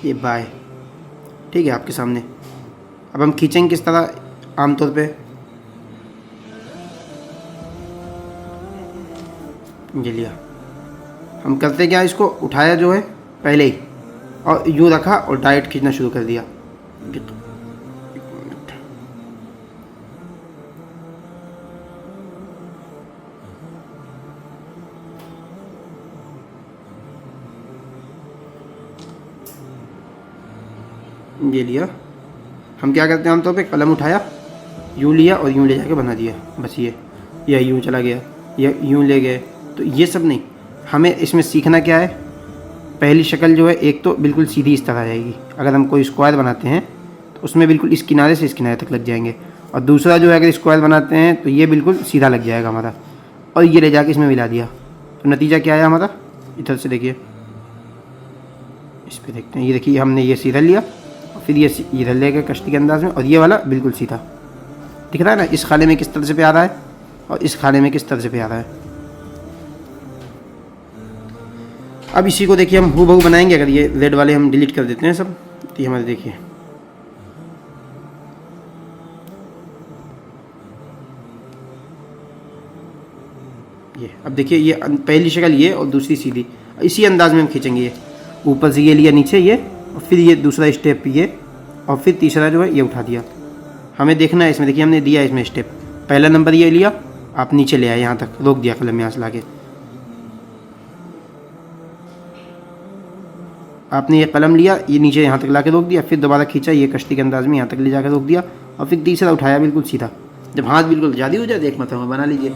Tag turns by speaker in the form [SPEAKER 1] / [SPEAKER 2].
[SPEAKER 1] ये बाय, ठीक है आपके सामने। अब हम खींचेंगे किस तरह आमतौर पे, ये लिया। हम करते क्या, इसको उठाया जो है पहले ही और यूँ रखा और डायरेक्ट खींचना शुरू कर दिया। ये लिया। हम क्या करते हैं आमतौर पे, कलम उठाया, यूँ लिया और यूँ ले जाके बना दिया, बस ये, या यूँ चला गया, या यूँ ले गए। तो ये सब नहीं, हमें इसमें सीखना क्या है, पहली शक्ल जो है एक तो बिल्कुल सीधी इस तरह जाएगी। अगर हम कोई स्क्वायर बनाते हैं तो उसमें बिल्कुल इस किनारे से इस किनारे तक लग जाएंगे, और दूसरा जो है अगर स्क्वायर बनाते हैं तो ये बिल्कुल सीधा लग जाएगा हमारा, और ये ले जाके इसमें मिला दिया। तो नतीजा क्या आया हमारा, इधर से देखिए, इस पर देखते हैं, ये देखिए हमने ये सीधा लिया और फिर ये इधर ले गए कश्ती के अंदाज में, और ये वाला बिल्कुल सीधा दिख रहा है ना। इस खाने में किस तरह से पे आ रहा है और इस खाने में किस तरह से पे आ रहा है। अब इसी को देखिए हम हूबहू बनाएंगे। अगर ये रेड वाले हम डिलीट कर देते हैं सब, तो ये हमारे देखिए ये, अब देखिए ये पहली शक्ल ये और दूसरी सीधी, इसी अंदाज में हम खींचेंगे। ये ऊपर से ये लिया नीचे ये, और फिर ये दूसरा स्टेप ये, और फिर तीसरा जो है ये उठा दिया। हमें देखना है इसमें, देखिए हमने दिया इसमें स्टेप, पहला नंबर ये लिया, आप नीचे ले आए, यहाँ तक रोक दिया कलम, यहाँ से लाके आपने ये कलम लिया, ये नीचे यहाँ तक लाके रोक दिया, फिर दोबारा खींचा ये कश्ती के अंदाज में यहाँ तक ले जाकर रोक दिया, और फिर तीसरा उठाया बिल्कुल सीधा। जब हाथ बिल्कुल ज़्यादा हो जाए, एक मतलब बना लीजिए।